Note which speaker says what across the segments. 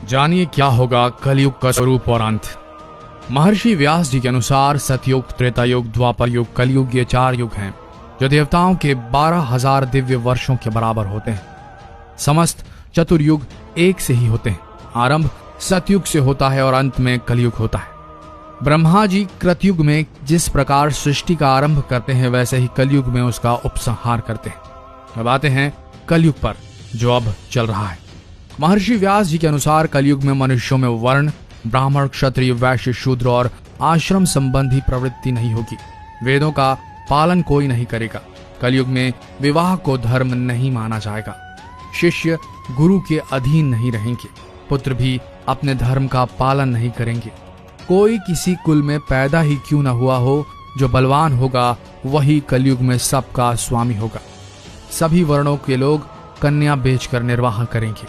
Speaker 1: जानिए क्या होगा कलयुग का स्वरूप और अंत। महर्षि व्यास जी के अनुसार सतयुग, त्रेता युग, द्वापर युग, कलयुग ये 4 युग हैं जो देवताओं के 12,000 दिव्य वर्षों के बराबर होते हैं। समस्त चतुर्युग एक से ही होते हैं। आरंभ सतयुग से होता है और अंत में कलयुग होता है। ब्रह्मा जी कृतयुग में जिस प्रकार सृष्टि का आरंभ करते हैं वैसे ही कलयुग में उसका उपसंहार करते हैं। अब आते हैं कलयुग पर जो अब चल रहा है। महर्षि व्यास जी के अनुसार कलयुग में मनुष्यों में वर्ण, ब्राह्मण, क्षत्रिय, वैश्य, शूद्र और आश्रम संबंधी प्रवृत्ति नहीं होगी। वेदों का पालन कोई नहीं करेगा। कलयुग में विवाह को धर्म नहीं माना जाएगा। शिष्य गुरु के अधीन नहीं रहेंगे। पुत्र भी अपने धर्म का पालन नहीं करेंगे। कोई किसी कुल में पैदा ही क्यों न हुआ हो, जो बलवान होगा वही कलयुग में सबका स्वामी होगा। सभी वर्णों के लोग कन्या बेचकर निर्वाह करेंगे।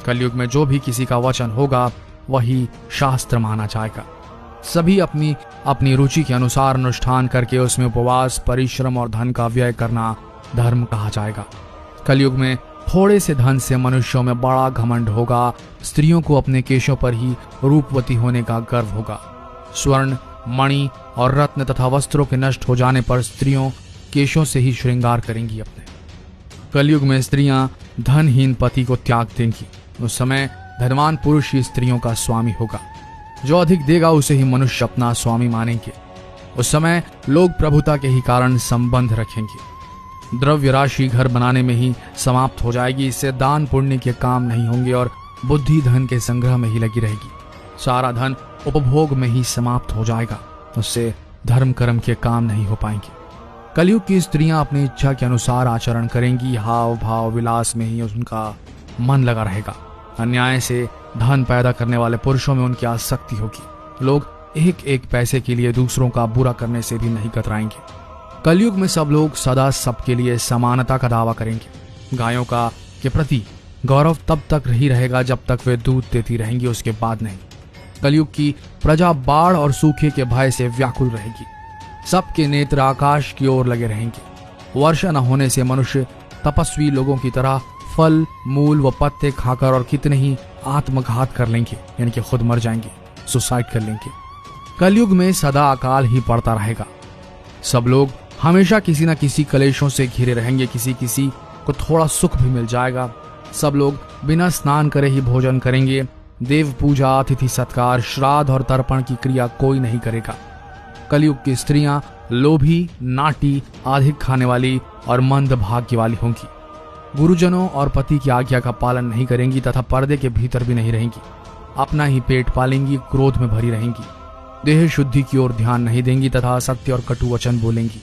Speaker 1: कलयुग में जो भी किसी का वचन होगा वही शास्त्र माना जाएगा। सभी अपनी अपनी रुचि के अनुसार अनुष्ठान करके उसमें उपवास, परिश्रम और धन का व्यय करना धर्म कहा जाएगा। कलयुग में थोड़े से धन से मनुष्यों में बड़ा घमंड होगा। स्त्रियों को अपने केशों पर ही रूपवती होने का गर्व होगा। स्वर्ण, मणि और रत्न तथा वस्त्रों के नष्ट हो जाने पर स्त्रियों केशों से ही श्रृंगार करेंगी अपने। कलयुग में स्त्रियां धनहीन पति को त्याग देंगी। उस समय धनवान पुरुष ही स्त्रियों का स्वामी होगा। जो अधिक देगा उसे ही मनुष्य अपना स्वामी मानेंगे। उस समय लोग प्रभुता के ही कारण संबंध रखेंगे। द्रव्य राशि घर बनाने में ही समाप्त हो जाएगी। इससे दान पुण्य के काम नहीं होंगे और बुद्धि धन के संग्रह में ही लगी रहेगी। सारा धन उपभोग में ही समाप्त हो जाएगा। उससे धर्म कर्म के काम नहीं हो पाएंगे। कलयुग की स्त्रियां अपनी इच्छा के अनुसार आचरण करेंगी। हाव भाव विलास में ही उनका मन लगा रहेगा। अन्याय से धन पैदा करने वाले पुरुषों में उनकी आसक्ति होगी। लोग एक एक पैसे के लिए दूसरों का बुरा करने से भी नहीं कतराएंगे। कलयुग में सब लोग सदा सबके लिए समानता का दावा करेंगे। गायों का के प्रति गौरव तब तक ही रहेगा जब तक वे दूध देती रहेंगी, उसके बाद नहीं। कलयुग की प्रजा बाढ़ और सूखे के भय से व्याकुल रहेगी। सबके नेत्र आकाश की ओर लगे रहेंगे। वर्षा न होने से मनुष्य तपस्वी लोगों की तरह फल, मूल व पत्ते खाकर और कितने ही आत्मघात कर लेंगे, यानी कि खुद मर जाएंगे, सुसाइड कर लेंगे। कलयुग में सदा अकाल ही पड़ता रहेगा। सब लोग हमेशा किसी न किसी कलेशों से घिरे रहेंगे। किसी किसी को थोड़ा सुख भी मिल जाएगा। सब लोग बिना स्नान करे ही भोजन करेंगे। देव पूजा, अतिथि सत्कार, श्राद्ध और तर्पण की क्रिया कोई नहीं करेगा। कलयुग की स्त्रियां लोभी, नाटी, अधिक खाने वाली और मंद भाग्य वाली होंगी। गुरुजनों और पति की आज्ञा का पालन नहीं करेंगी तथा पर्दे के भीतर भी नहीं रहेंगी। अपना ही पेट पालेंगी, क्रोध में भरी रहेंगी। देह शुद्धि की ओर ध्यान नहीं देंगी तथा असत्य और कटु वचन बोलेंगी।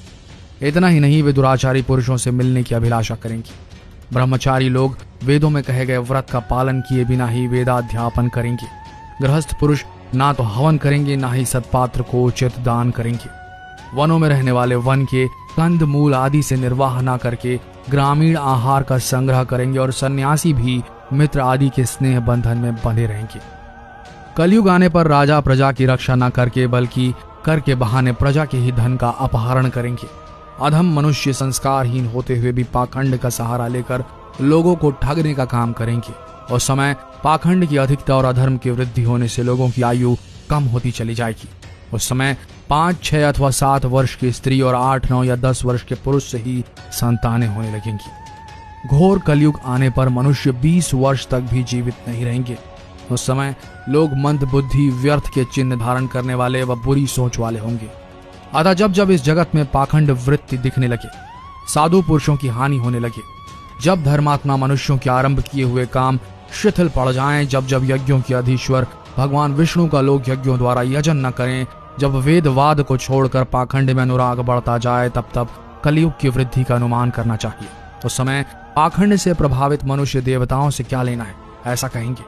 Speaker 1: इतना ही नहीं, वे दुराचारी पुरुषों से मिलने की अभिलाषा करेंगी। ब्रह्मचारी लोग वेदों में कहे गए व्रत का पालन किए बिना ही वेदाध्यापन करेंगे। गृहस्थ पुरुष ना तो हवन करेंगे, ना ही सत्पात्र को उचित दान करेंगे। वनों में रहने वाले वन के कंद मूल आदि से निर्वाह न करके ग्रामीण आहार का संग्रह करेंगे और सन्यासी भी मित्र आदि के स्नेह बंधन में बंधे रहेंगे। कलयुग आने पर राजा प्रजा की रक्षा न करके बल्कि कर के बहाने प्रजा के ही धन का अपहरण करेंगे। अधम मनुष्य संस्कारहीन होते हुए भी पाखंड का सहारा लेकर लोगों को ठगने का काम करेंगे। उस समय पाखंड की अधिकता और अधर्म की वृद्धि होने से लोगों की आयु कम होती चली जाएगी। उस समय 5, 6 अथवा 7 वर्ष की स्त्री और 8, 9 या 10 वर्ष के पुरुष से ही संतानें होने लगेंगी। घोर कलयुग आने पर मनुष्य 20 वर्ष तक भी जीवित नहीं रहेंगे। उस समय लोग मंद बुद्धि, व्यर्थ के चिन्ह धारण करने वाले व बुरी सोच वाले होंगे। अतः जब जब इस जगत में पाखंड वृत्ति दिखने लगे, साधु पुरुषों की हानि होने लगे, जब धर्मात्मा मनुष्यों के आरंभ किए हुए काम शिथिल पड़ जाएं, जब जब यज्ञों के अधीश्वर भगवान विष्णु का लोग यज्ञों द्वारा यजन न करें, जब वेदवाद को छोड़कर पाखंड में अनुराग बढ़ता जाए, तब तब कलयुग की वृद्धि का अनुमान करना चाहिए। उस समय पाखंड से प्रभावित मनुष्य देवताओं से क्या लेना है, ऐसा कहेंगे।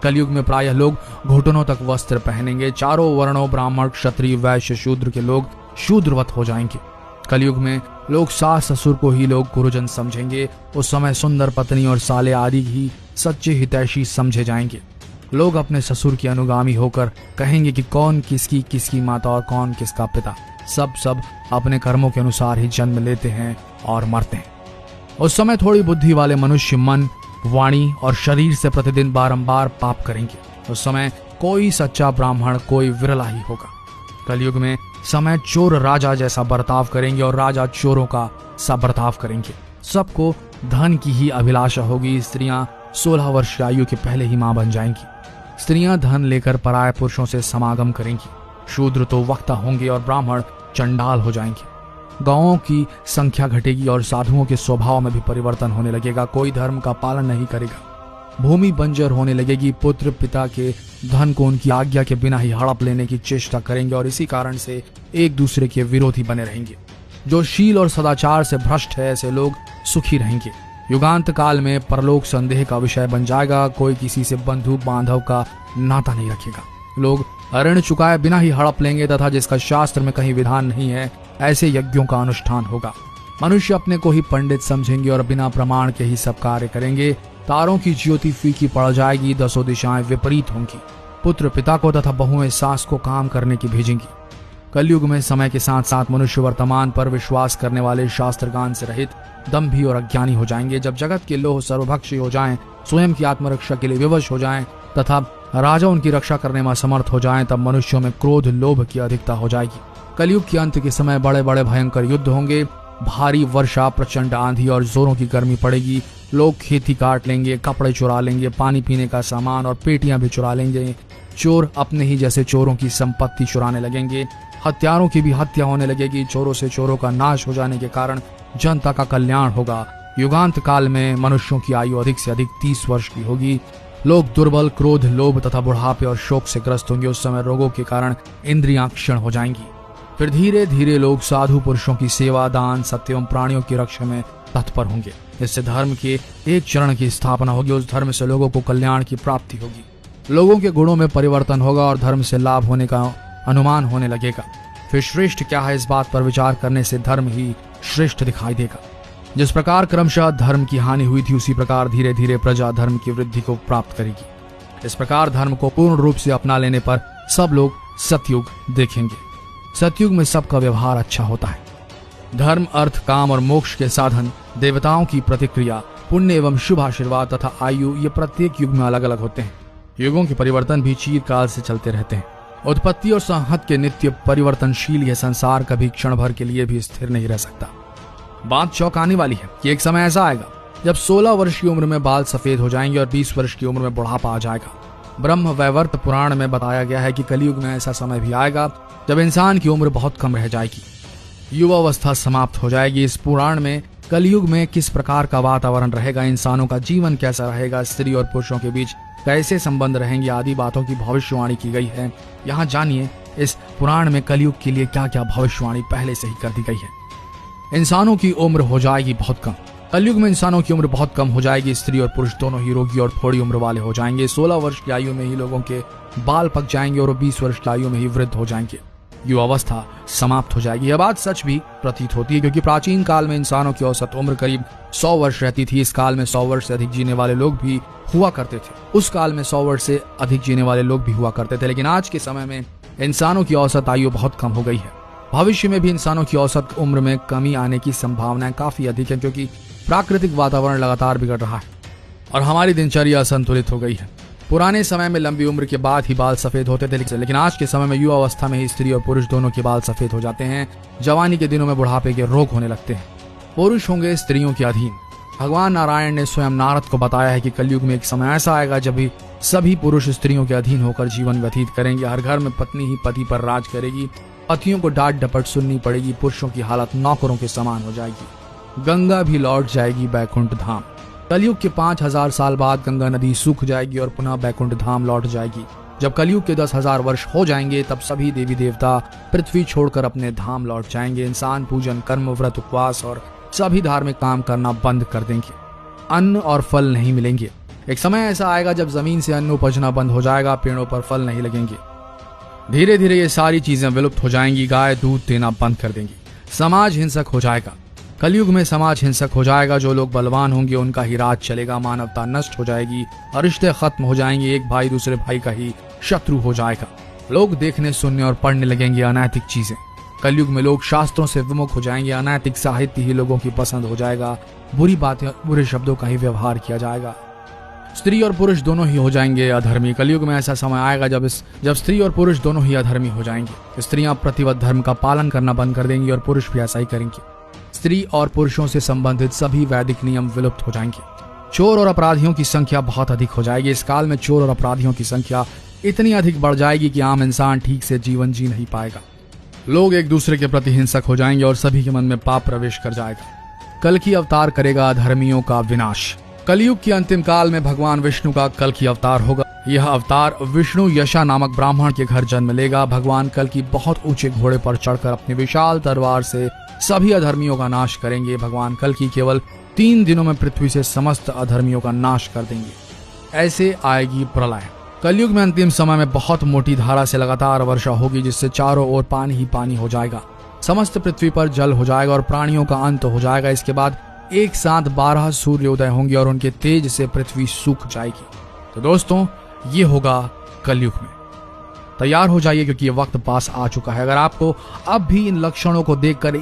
Speaker 1: कलयुग में प्रायः लोग घुटनों तक वस्त्र पहनेंगे। चारों वर्णों ब्राह्मण, क्षत्रिय, वैश्य, शूद्र के लोग शूद्रवत हो जाएंगे। कलयुग में लोग सास ससुर को ही लोग गुरुजन समझेंगे। उस समय सुंदर पत्नी और साले आदि ही सच्चे हितैषी समझे जाएंगे। लोग अपने ससुर की अनुगामी होकर कहेंगे कि कौन किसकी किसकी माता और कौन किसका पिता। सब अपने कर्मों के अनुसार ही जन्म लेते हैं और मरते हैं। उस समय थोड़ी बुद्धि वाले मनुष्य मन वाणी और शरीर से प्रतिदिन बारंबार पाप करेंगे। उस समय कोई सच्चा ब्राह्मण कोई विरला ही होगा। कलयुग में समय चोर राजा जैसा बर्ताव करेंगे और राजा चोरों का सा बर्ताव करेंगे। सबको धन की ही अभिलाषा होगी। स्त्रियां 16 वर्ष की आयु के पहले ही मां बन जाएंगी। स्त्रियां धन लेकर पराये पुरुषों से समागम करेंगी। शूद्र तो वक्ता होंगे और ब्राह्मण चंडाल हो जाएंगे। गांवों की संख्या घटेगी और साधुओं के स्वभाव में भी परिवर्तन होने लगेगा। कोई धर्म का पालन नहीं करेगा। भूमि बंजर होने लगेगी। पुत्र पिता के धन को उनकी आज्ञा के बिना ही हड़प लेने की चेष्टा करेंगे और इसी कारण से एक दूसरे के विरोधी बने रहेंगे। जो शील और सदाचार से भ्रष्ट है ऐसे लोग सुखी रहेंगे। युगांत काल में परलोक संदेह का विषय बन जाएगा। कोई किसी से बंधु बांधव का नाता नहीं रखेगा। लोग ऋण चुकाए बिना ही हड़प लेंगे तथा जिसका शास्त्र में कहीं विधान नहीं है ऐसे यज्ञों का अनुष्ठान होगा। मनुष्य अपने को ही पंडित समझेंगे और बिना प्रमाण के ही सब कार्य करेंगे। तारों की ज्योति फीकी पड़ जाएगी। 10 दिशाएं विपरीत होंगी। पुत्र पिता को तथा बहुएं सास को काम करने की भेजेंगी। कलयुग में समय के साथ साथ मनुष्य वर्तमान पर विश्वास करने वाले शास्त्रज्ञान से रहित दंभी और अज्ञानी हो जाएंगे। जब जगत के लोग सर्वभक्षी हो जाएं, स्वयं की आत्मरक्षा के लिए विवश हो जाएं तथा राजा उनकी रक्षा करने में असमर्थ हो जाएं, तब मनुष्यों में क्रोध लोभ की अधिकता हो जाएगी। कलयुग के अंत के समय बड़े बड़े भयंकर युद्ध होंगे। भारी वर्षा, प्रचंड आंधी और जोरों की गर्मी पड़ेगी। लोग खेती काट लेंगे, कपड़े चुरा लेंगे, पानी पीने का सामान और पेटियां भी चुरा लेंगे। चोर अपने ही जैसे चोरों की संपत्ति चुराने लगेंगे। हत्यारों की भी हत्या होने लगेगी। चोरों से चोरों का नाश हो जाने के कारण जनता का कल्याण होगा। युगांत काल में मनुष्यों की आयु अधिक से अधिक 30 वर्ष की होगी। लोग दुर्बल, क्रोध, लोभ तथा बुढ़ापे और शोक से ग्रस्त होंगे। उस समय रोगों के कारण इंद्रियां क्षीण हो जाएंगी। फिर धीरे धीरे लोग साधु पुरुषों की सेवा, दान, सत्य एवं प्राणियों की रक्षा में तत्पर होंगे। इससे धर्म के एक चरण की स्थापना होगी। उस धर्म से लोगों को कल्याण की प्राप्ति होगी। लोगों के गुणों में परिवर्तन होगा और धर्म से लाभ होने का अनुमान होने लगेगा। फिर श्रेष्ठ क्या है इस बात पर विचार करने से धर्म ही श्रेष्ठ दिखाई देगा। जिस प्रकार क्रमशः धर्म की हानि हुई थी उसी प्रकार धीरे धीरे प्रजा धर्म की वृद्धि को प्राप्त करेगी। इस प्रकार धर्म को पूर्ण रूप से अपना लेने पर सब लोग सतयुग देखेंगे। सतयुग में सबका व्यवहार अच्छा होता है। धर्म, अर्थ, काम और मोक्ष के साधन, देवताओं की प्रतिक्रिया, पुण्य एवं शुभ आशीर्वाद तथा आयु ये प्रत्येक युग में अलग अलग होते हैं। युगों के परिवर्तन भी चिरकाल से चलते रहते हैं। उत्पत्ति और संहत के नित्य परिवर्तनशील यह संसार कभी क्षण भर के लिए भी स्थिर नहीं रह सकता। बात चौंकाने वाली है कि एक समय ऐसा आएगा जब 16 वर्ष की उम्र में बाल सफेद हो जाएंगे और 20 वर्ष की उम्र में बुढ़ापा आ जाएगा। ब्रह्म वैवर्त पुराण में बताया गया है कि कलयुग में ऐसा समय भी आएगा जब इंसान की उम्र बहुत कम रह जाएगी, युवावस्था समाप्त हो जाएगी। इस पुराण में कलयुग में किस प्रकार का वातावरण रहेगा, इंसानों का जीवन कैसा रहेगा, स्त्री और पुरुषों के बीच कैसे संबंध रहेंगे आदि बातों की भविष्यवाणी की गई है। यहाँ जानिए इस पुराण में कलयुग के लिए क्या क्या भविष्यवाणी पहले से ही कर दी गई है। इंसानों की उम्र हो जाएगी बहुत कम। कलयुग में इंसानों की उम्र बहुत कम हो जाएगी। स्त्री और पुरुष दोनों ही रोगी और थोड़ी उम्र वाले हो जाएंगे। 16 वर्ष की आयु में ही लोगों के बाल पक जाएंगे और 20 वर्ष की आयु में ही वृद्ध हो जाएंगे। युवावस्था समाप्त हो जाएगी। यह बात सच भी प्रतीत होती है क्योंकि प्राचीन काल में इंसानों की औसत उम्र करीब 100 वर्ष रहती थी। इस काल में 100 वर्ष से अधिक जीने वाले लोग भी हुआ करते थे। उस काल में 100 वर्ष से अधिक जीने वाले लोग भी हुआ करते थे। लेकिन आज के समय में इंसानों की औसत आयु बहुत कम हो गई है। भविष्य में भी इंसानों की औसत उम्र में कमी आने की संभावनाएं काफी अधिक है क्योंकि प्राकृतिक वातावरण लगातार बिगड़ रहा है और हमारी दिनचर्या असंतुलित हो गई है। पुराने समय में लंबी उम्र के बाद ही बाल सफेद होते थे, लेकिन आज के समय में युवा अवस्था में ही स्त्री और पुरुष दोनों के बाल सफेद हो जाते हैं। जवानी के दिनों में बुढ़ापे के रोग होने लगते हैं। पुरुष होंगे स्त्रियों के अधीन। भगवान नारायण ने स्वयं नारद को बताया है कि कलयुग में एक समय ऐसा आएगा जब भी सभी पुरुष स्त्रियों के अधीन होकर जीवन व्यतीत करेंगे। हर घर में पत्नी ही पति पर राज करेगी। पतियों को डांट डपट सुननी पड़ेगी। पुरुषों की हालत नौकरों के समान हो जाएगी। गंगा भी लौट जाएगी बैकुंठ धाम। कलयुग के 5000 साल बाद गंगा नदी सूख जाएगी और पुनः बैकुंठ धाम लौट जाएगी। जब कलयुग के 10,000 वर्ष हो जाएंगे तब सभी देवी देवता पृथ्वी छोड़कर अपने धाम लौट जाएंगे। इंसान पूजन, कर्म, व्रत, उपवास और सभी धार्मिक काम करना बंद कर देंगे। अन्न और फल नहीं मिलेंगे। एक समय ऐसा आएगा जब जमीन से अन्न उपजना बंद हो जाएगा, पेड़ों पर फल नहीं लगेंगे। धीरे धीरे ये सारी चीजें विलुप्त हो जाएंगी। गाय दूध देना बंद कर देंगी। समाज हिंसक हो जाएगा। कलयुग में समाज हिंसक हो जाएगा। जो लोग बलवान होंगे उनका ही राज चलेगा। मानवता नष्ट हो जाएगी और रिश्ते खत्म हो जाएंगे। एक भाई दूसरे भाई का ही शत्रु हो जाएगा। लोग देखने, सुनने और पढ़ने लगेंगे अनैतिक चीजें। कलयुग में लोग शास्त्रों से विमुख हो जाएंगे। अनैतिक साहित्य ही लोगों की पसंद हो जाएगा। बुरी बातें, बुरे शब्दों का ही व्यवहार किया जाएगा। स्त्री और पुरुष दोनों ही हो जाएंगे अधर्मी। कलयुग में ऐसा समय आएगा जब स्त्री और पुरुष दोनों ही अधर्मी हो जाएंगे। स्त्रियां प्रतिवत धर्म का पालन करना बंद कर देंगी और पुरुष भी ऐसा ही करेंगे। स्त्री और पुरुषों से संबंधित सभी वैदिक नियम विलुप्त हो जाएंगे। चोर और अपराधियों की संख्या बहुत अधिक हो जाएगी। इस काल में चोर और अपराधियों की संख्या इतनी अधिक बढ़ जाएगी कि आम इंसान ठीक से जीवन जी नहीं पाएगा। लोग एक दूसरे के प्रति हिंसक हो जाएंगे और सभी के मन में पाप प्रवेश कर जाएगा। कल की अवतार करेगा अधर्मियों का विनाश। कलयुग के अंतिम काल में भगवान विष्णु का कल की अवतार होगा। यह अवतार विष्णु यशा नामक ब्राह्मण के घर जन्म लेगा। भगवान कल की बहुत ऊंचे घोड़े पर चढ़कर अपनी विशाल तलवार से सभी अधर्मियों का नाश करेंगे। भगवान कल की केवल 3 दिनों में पृथ्वी से समस्त अधर्मियों का नाश कर देंगे। ऐसे आएगी प्रलय। कलयुग में अंतिम समय में बहुत मोटी धारा से लगातार वर्षा होगी, जिससे चारों ओर पानी ही पानी हो जाएगा। समस्त पृथ्वी पर जल हो जाएगा और प्राणियों का अंत हो जाएगा। इसके बाद एक साथ 12 सूर्योदय होंगे और उनके तेज से पृथ्वी सूख जाएगी। तो दोस्तों, ये होगा कलयुग में। तैयार हो जाइए, क्योंकि ये वक्त पास आ चुका है। अगर आपको अब भी इन लक्षणों को देखकर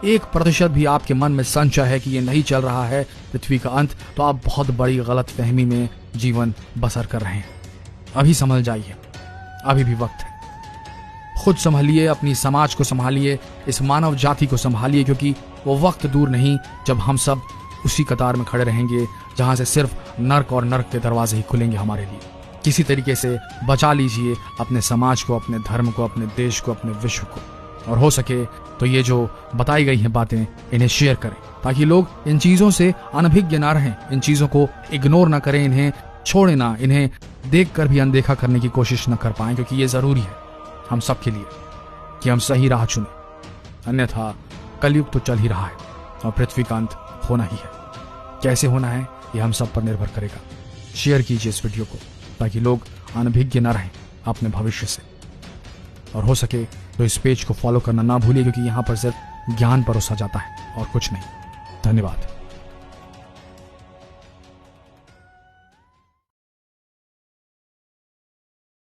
Speaker 1: 1% भी आपके मन में संशय है कि ये नहीं चल रहा है पृथ्वी का अंत, तो आप बहुत बड़ी गलत फहमी में जीवन बसर कर रहे हैं। अभी समझ जाइए, अभी भी वक्त है। खुद संभालिए, अपनी समाज को संभालिए, इस मानव जाति को संभालिए, क्योंकि वो वक्त दूर नहीं जब हम सब उसी कतार में खड़े रहेंगे जहां से सिर्फ नर्क और नर्क के दरवाजे ही खुलेंगे हमारे लिए। किसी तरीके से बचा लीजिए अपने समाज को, अपने धर्म को, अपने देश को, अपने विश्व को। और हो सके तो ये जो बताई गई हैं बातें, इन्हें शेयर करें, ताकि लोग इन चीजों से अनभिज्ञ ना रहें, इन चीजों को इग्नोर ना करें, इन्हें छोड़े ना, इन्हें देखकर भी अनदेखा करने की कोशिश न कर पाएं, क्योंकि ये जरूरी है हम सब के लिए कि हम सही राह चुनें। अन्यथा कलयुग तो चल ही रहा है और पृथ्वी का अंत होना ही है। कैसे होना है ये हम सब पर निर्भर करेगा। शेयर कीजिए इस वीडियो को, ताकि लोग अनभिज्ञ न रहें अपने भविष्य से। और हो सके तो इस पेज को फॉलो करना ना भूलिए, क्योंकि यहाँ पर सिर्फ ज्ञान परोसा जाता है और कुछ नहीं। धन्यवाद।